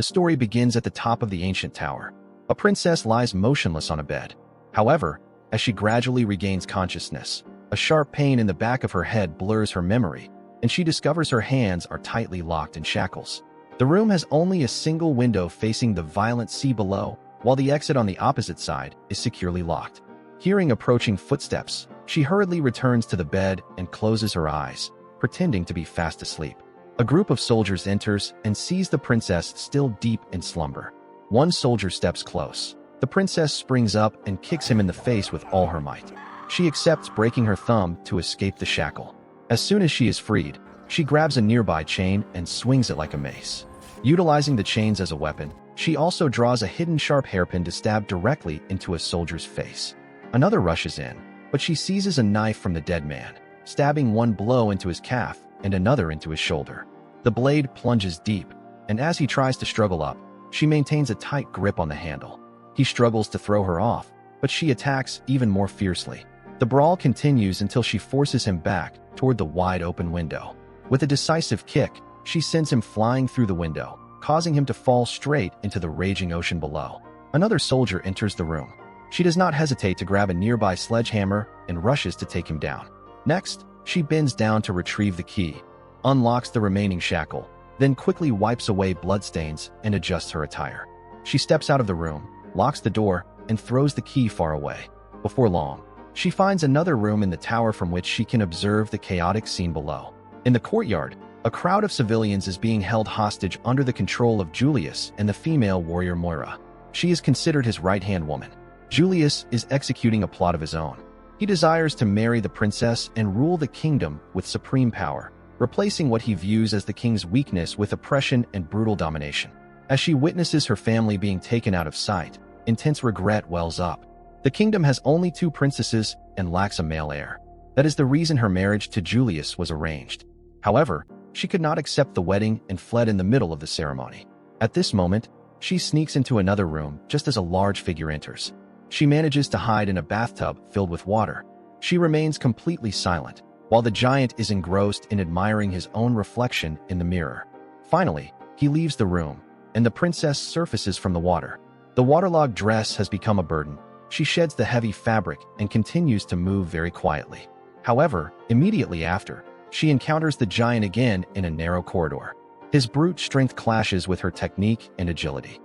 The story begins at the top of the ancient tower. A princess lies motionless on a bed. However, as she gradually regains consciousness, a sharp pain in the back of her head blurs her memory, and she discovers her hands are tightly locked in shackles. The room has only a single window facing the violent sea below, while the exit on the opposite side is securely locked. Hearing approaching footsteps, she hurriedly returns to the bed and closes her eyes, pretending to be fast asleep. A group of soldiers enters and sees the princess still deep in slumber. One soldier steps close. The princess springs up and kicks him in the face with all her might. She accepts breaking her thumb to escape the shackle. As soon as she is freed, she grabs a nearby chain and swings it like a mace. Utilizing the chains as a weapon, she also draws a hidden sharp hairpin to stab directly into a soldier's face. Another rushes in, but she seizes a knife from the dead man, stabbing one blow into his calf and another into his shoulder. The blade plunges deep, and as he tries to struggle up, she maintains a tight grip on the handle. He struggles to throw her off, but she attacks even more fiercely. The brawl continues until she forces him back toward the wide-open window. With a decisive kick, she sends him flying through the window, causing him to fall straight into the raging ocean below. Another soldier enters the room. She does not hesitate to grab a nearby sledgehammer and rushes to take him down. Next, she bends down to retrieve the key, unlocks the remaining shackle, then quickly wipes away bloodstains and adjusts her attire. She steps out of the room, locks the door, and throws the key far away. Before long, she finds another room in the tower from which she can observe the chaotic scene below. In the courtyard, a crowd of civilians is being held hostage under the control of Julius and the female warrior Moira. She is considered his right-hand woman. Julius is executing a plot of his own. He desires to marry the princess and rule the kingdom with supreme power, replacing what he views as the king's weakness with oppression and brutal domination. As she witnesses her family being taken out of sight, intense regret wells up. The kingdom has only 2 princesses and lacks a male heir. That is the reason her marriage to Julius was arranged. However, she could not accept the wedding and fled in the middle of the ceremony. At this moment, she sneaks into another room just as a large figure enters. She manages to hide in a bathtub filled with water. She remains completely silent, while the giant is engrossed in admiring his own reflection in the mirror. Finally, he leaves the room, and the princess surfaces from the water. The waterlogged dress has become a burden. She sheds the heavy fabric and continues to move very quietly. However, immediately after, she encounters the giant again in a narrow corridor. His brute strength clashes with her technique and agility.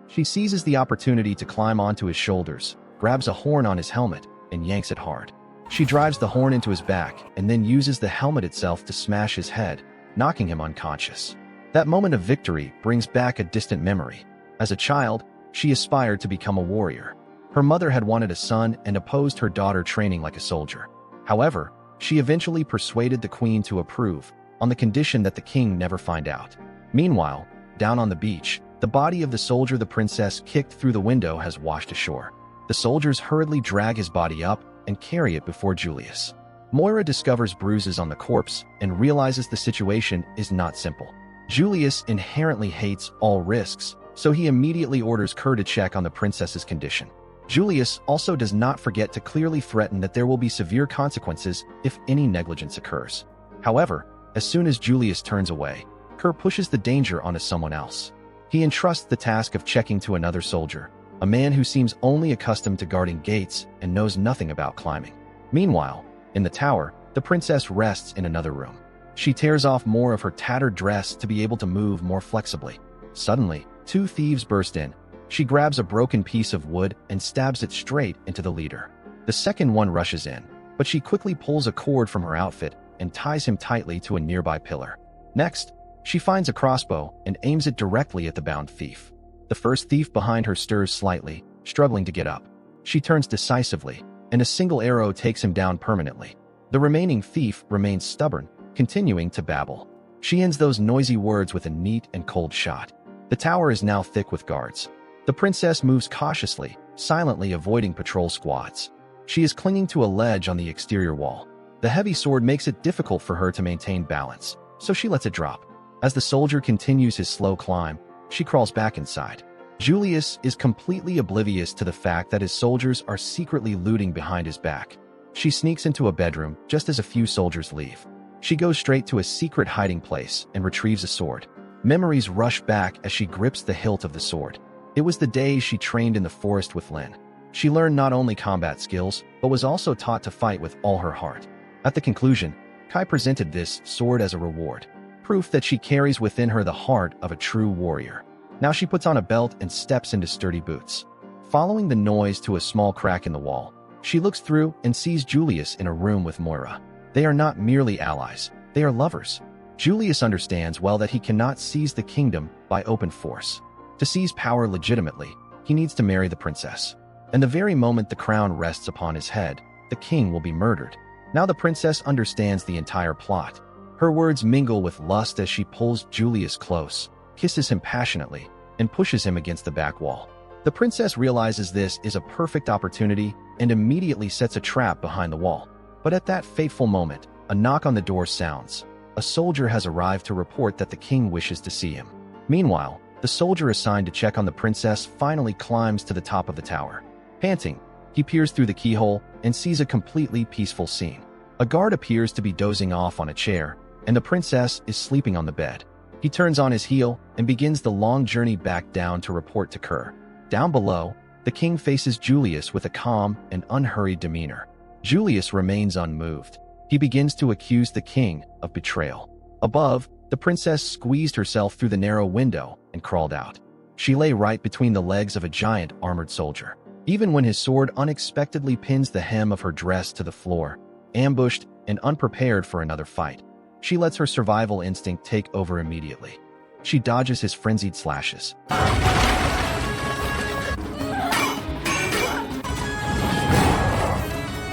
She seizes the opportunity to climb onto his shoulders, grabs a horn on his helmet, and yanks it hard. She drives the horn into his back and then uses the helmet itself to smash his head, knocking him unconscious. That moment of victory brings back a distant memory. As a child, she aspired to become a warrior. Her mother had wanted a son and opposed her daughter training like a soldier. However, she eventually persuaded the queen to approve, on the condition that the king never find out. Meanwhile, down on the beach, the body of the soldier the princess kicked through the window has washed ashore. The soldiers hurriedly drag his body up and carry it before Julius. Moira discovers bruises on the corpse and realizes the situation is not simple. Julius inherently hates all risks, so he immediately orders Kerr to check on the princess's condition. Julius also does not forget to clearly threaten that there will be severe consequences if any negligence occurs. However, as soon as Julius turns away, Kerr pushes the danger onto someone else. He entrusts the task of checking to another soldier, a man who seems only accustomed to guarding gates and knows nothing about climbing. Meanwhile, in the tower, the princess rests in another room. She tears off more of her tattered dress to be able to move more flexibly. Suddenly, 2 thieves burst in. She grabs a broken piece of wood and stabs it straight into the leader. The second one rushes in, but she quickly pulls a cord from her outfit and ties him tightly to a nearby pillar. Next, she finds a crossbow and aims it directly at the bound thief. The first thief behind her stirs slightly, struggling to get up. She turns decisively, and a single arrow takes him down permanently. The remaining thief remains stubborn, continuing to babble. She ends those noisy words with a neat and cold shot. The tower is now thick with guards. The princess moves cautiously, silently avoiding patrol squads. She is clinging to a ledge on the exterior wall. The heavy sword makes it difficult for her to maintain balance, so she lets it drop. As the soldier continues his slow climb, she crawls back inside. Julius is completely oblivious to the fact that his soldiers are secretly looting behind his back. She sneaks into a bedroom just as a few soldiers leave. She goes straight to a secret hiding place and retrieves a sword. Memories rush back as she grips the hilt of the sword. It was the days she trained in the forest with Lin. She learned not only combat skills, but was also taught to fight with all her heart. At the conclusion, Kai presented this sword as a reward, proof that she carries within her the heart of a true warrior. Now she puts on a belt and steps into sturdy boots. Following the noise to a small crack in the wall, she looks through and sees Julius in a room with Moira. They are not merely allies, they are lovers. Julius understands well that he cannot seize the kingdom by open force. To seize power legitimately, he needs to marry the princess. And the very moment the crown rests upon his head, the king will be murdered. Now the princess understands the entire plot. Her words mingle with lust as she pulls Julius close, kisses him passionately, and pushes him against the back wall. The princess realizes this is a perfect opportunity and immediately sets a trap behind the wall. But at that fateful moment, a knock on the door sounds. A soldier has arrived to report that the king wishes to see him. Meanwhile, the soldier assigned to check on the princess finally climbs to the top of the tower. Panting, he peers through the keyhole and sees a completely peaceful scene. A guard appears to be dozing off on a chair, and the princess is sleeping on the bed. He turns on his heel and begins the long journey back down to report to Kerr. Down below, the king faces Julius with a calm and unhurried demeanor. Julius remains unmoved. He begins to accuse the king of betrayal. Above, the princess squeezed herself through the narrow window and crawled out. She lay right between the legs of a giant armored soldier. Even when his sword unexpectedly pins the hem of her dress to the floor, ambushed and unprepared for another fight, she lets her survival instinct take over immediately. She dodges his frenzied slashes.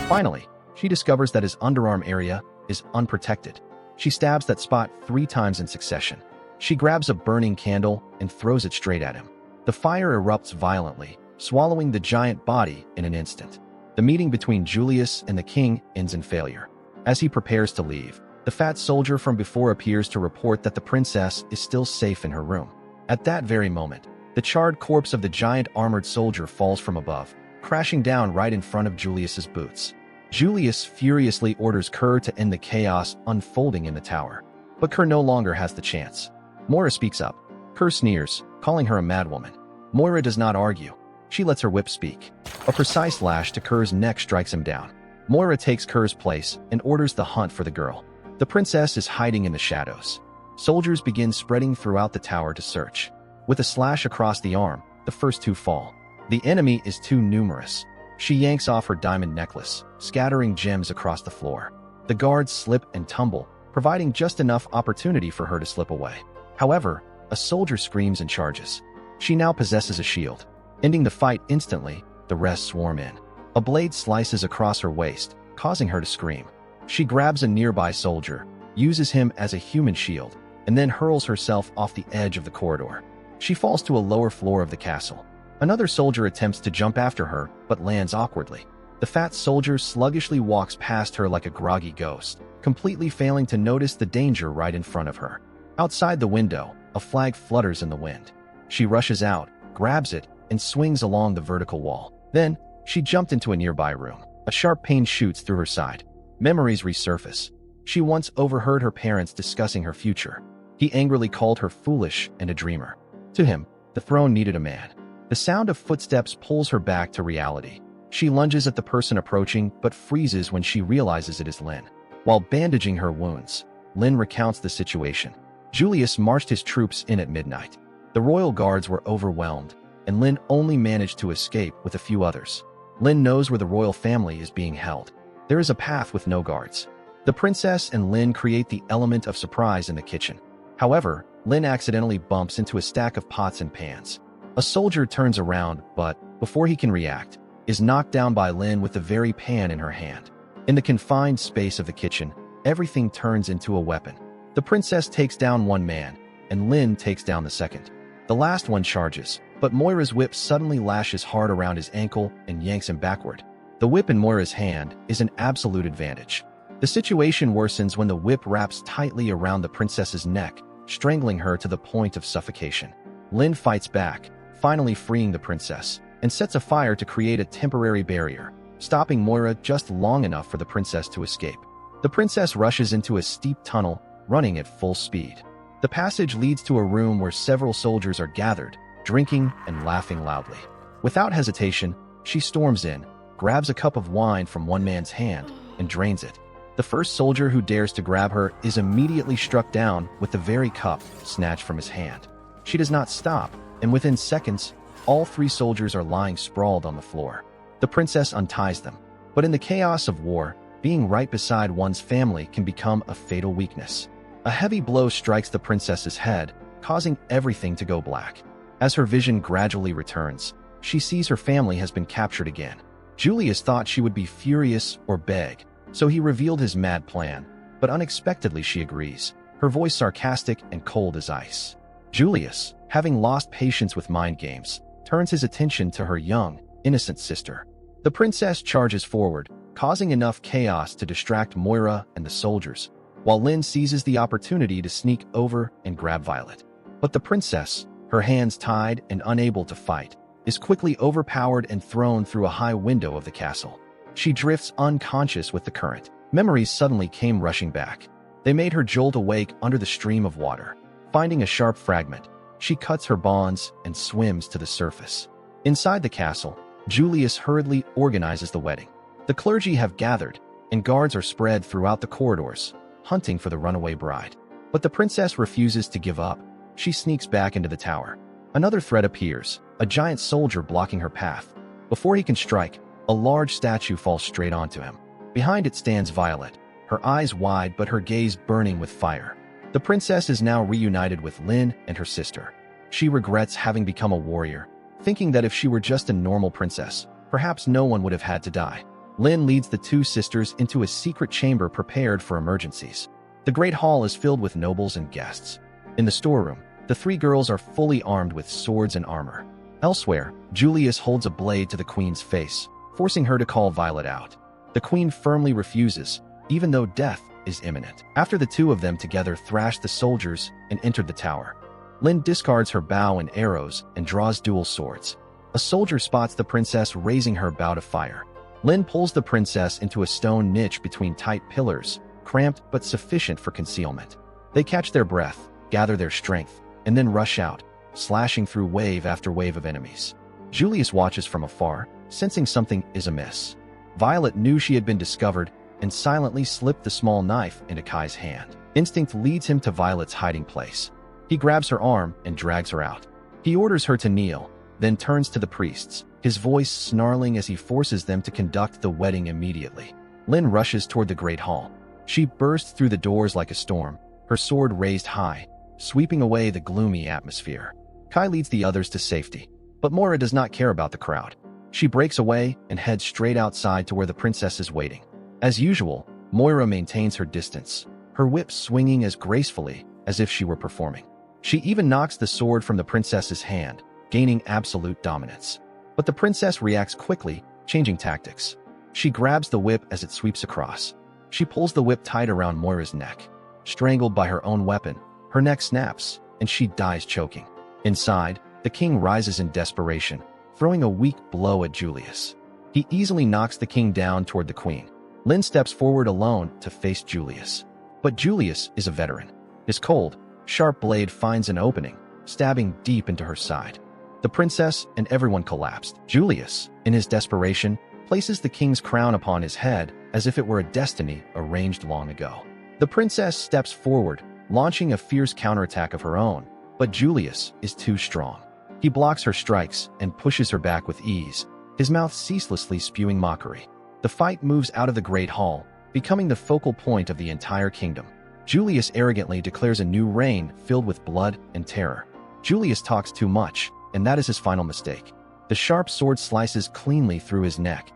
Finally, she discovers that his underarm area is unprotected. She stabs that spot 3 times in succession. She grabs a burning candle and throws it straight at him. The fire erupts violently, swallowing the giant body in an instant. The meeting between Julius and the king ends in failure. As he prepares to leave, the fat soldier from before appears to report that the princess is still safe in her room. At that very moment, the charred corpse of the giant armored soldier falls from above, crashing down right in front of Julius's boots. Julius furiously orders Kerr to end the chaos unfolding in the tower. But Kerr no longer has the chance. Moira speaks up. Kerr sneers, calling her a madwoman. Moira does not argue. She lets her whip speak. A precise lash to Kerr's neck strikes him down. Moira takes Kerr's place and orders the hunt for the girl. The princess is hiding in the shadows. Soldiers begin spreading throughout the tower to search. With a slash across the arm, the first 2 fall. The enemy is too numerous. She yanks off her diamond necklace, scattering gems across the floor. The guards slip and tumble, providing just enough opportunity for her to slip away. However, a soldier screams and charges. She now possesses a shield. Ending the fight instantly, the rest swarm in. A blade slices across her waist, causing her to scream. She grabs a nearby soldier, uses him as a human shield, and then hurls herself off the edge of the corridor. She falls to a lower floor of the castle. Another soldier attempts to jump after her, but lands awkwardly. The fat soldier sluggishly walks past her like a groggy ghost, completely failing to notice the danger right in front of her. Outside the window, a flag flutters in the wind. She rushes out, grabs it, and swings along the vertical wall. Then, she jumped into a nearby room. A sharp pain shoots through her side. Memories resurface. She once overheard her parents discussing her future. He angrily called her foolish and a dreamer. To him, the throne needed a man. The sound of footsteps pulls her back to reality. She lunges at the person approaching, but freezes when she realizes it is Lin. While bandaging her wounds, Lin recounts the situation. Julius marched his troops in at midnight. The royal guards were overwhelmed, and Lin only managed to escape with a few others. Lin knows where the royal family is being held. There is a path with no guards. The princess and Lin create the element of surprise in the kitchen. However, Lin accidentally bumps into a stack of pots and pans. A soldier turns around, but, before he can react, is knocked down by Lin with the very pan in her hand. In the confined space of the kitchen, everything turns into a weapon. The princess takes down one man, and Lin takes down the second. The last one charges, but Moira's whip suddenly lashes hard around his ankle and yanks him backward. The whip in Moira's hand is an absolute advantage. The situation worsens when the whip wraps tightly around the princess's neck, strangling her to the point of suffocation. Lin fights back, finally freeing the princess, and sets a fire to create a temporary barrier, stopping Moira just long enough for the princess to escape. The princess rushes into a steep tunnel, running at full speed. The passage leads to a room where several soldiers are gathered, drinking and laughing loudly. Without hesitation, she storms in, grabs a cup of wine from one man's hand, and drains it. The first soldier who dares to grab her is immediately struck down with the very cup snatched from his hand. She does not stop, and within seconds, all 3 soldiers are lying sprawled on the floor. The princess unties them. But in the chaos of war, being right beside one's family can become a fatal weakness. A heavy blow strikes the princess's head, causing everything to go black. As her vision gradually returns, she sees her family has been captured again. Julius thought she would be furious or beg, so he revealed his mad plan, but unexpectedly she agrees, her voice sarcastic and cold as ice. Julius, having lost patience with mind games, turns his attention to her young, innocent sister. The princess charges forward, causing enough chaos to distract Moira and the soldiers, while Lynn seizes the opportunity to sneak over and grab Violet. But the princess, her hands tied and unable to fight, is quickly overpowered and thrown through a high window of the castle. She drifts unconscious with the current. Memories suddenly came rushing back. They made her jolt awake under the stream of water. Finding a sharp fragment, she cuts her bonds and swims to the surface. Inside the castle, Julius hurriedly organizes the wedding. The clergy have gathered, and guards are spread throughout the corridors, hunting for the runaway bride. But the princess refuses to give up. She sneaks back into the tower. Another threat appears, a giant soldier blocking her path. Before he can strike, a large statue falls straight onto him. Behind it stands Violet, her eyes wide but her gaze burning with fire. The princess is now reunited with Lynn and her sister. She regrets having become a warrior, thinking that if she were just a normal princess, perhaps no one would have had to die. Lynn leads the 2 sisters into a secret chamber prepared for emergencies. The great hall is filled with nobles and guests. In the storeroom, the 3 girls are fully armed with swords and armor. Elsewhere, Julius holds a blade to the queen's face, forcing her to call Violet out. The queen firmly refuses, even though death is imminent. After the 2 of them together thrashed the soldiers and entered the tower, Lynn discards her bow and arrows and draws dual swords. A soldier spots the princess raising her bow to fire. Lynn pulls the princess into a stone niche between tight pillars, cramped but sufficient for concealment. They catch their breath, gather their strength, and then rush out, slashing through wave after wave of enemies. Julius watches from afar, sensing something is amiss. Violet knew she had been discovered and silently slipped the small knife into Kai's hand. Instinct leads him to Violet's hiding place. He grabs her arm and drags her out. He orders her to kneel, then turns to the priests, his voice snarling as he forces them to conduct the wedding immediately. Lynn rushes toward the great hall. She bursts through the doors like a storm, her sword raised high, sweeping away the gloomy atmosphere. Kai leads the others to safety, but Moira does not care about the crowd. She breaks away and heads straight outside to where the princess is waiting. As usual, Moira maintains her distance, her whip swinging as gracefully as if she were performing. She even knocks the sword from the princess's hand, gaining absolute dominance. But the princess reacts quickly, changing tactics. She grabs the whip as it sweeps across. She pulls the whip tight around Moira's neck. Strangled by her own weapon, her neck snaps, and she dies choking. Inside, the king rises in desperation, throwing a weak blow at Julius. He easily knocks the king down toward the queen. Lynn steps forward alone to face Julius. But Julius is a veteran. His cold, sharp blade finds an opening, stabbing deep into her side. The princess and everyone collapsed. Julius, in his desperation, places the king's crown upon his head as if it were a destiny arranged long ago. The princess steps forward, launching a fierce counterattack of her own, but Julius is too strong. He blocks her strikes and pushes her back with ease, his mouth ceaselessly spewing mockery. The fight moves out of the great hall, becoming the focal point of the entire kingdom. Julius arrogantly declares a new reign filled with blood and terror. Julius talks too much, and that is his final mistake. The sharp sword slices cleanly through his neck,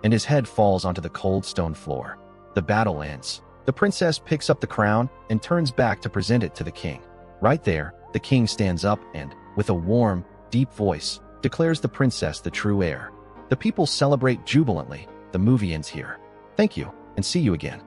and his head falls onto the cold stone floor. The battle ends. The princess picks up the crown and turns back to present it to the king. Right there, the king stands up and, with a warm, deep voice, declares the princess the true heir. The people celebrate jubilantly. The movie ends here. Thank you, and see you again.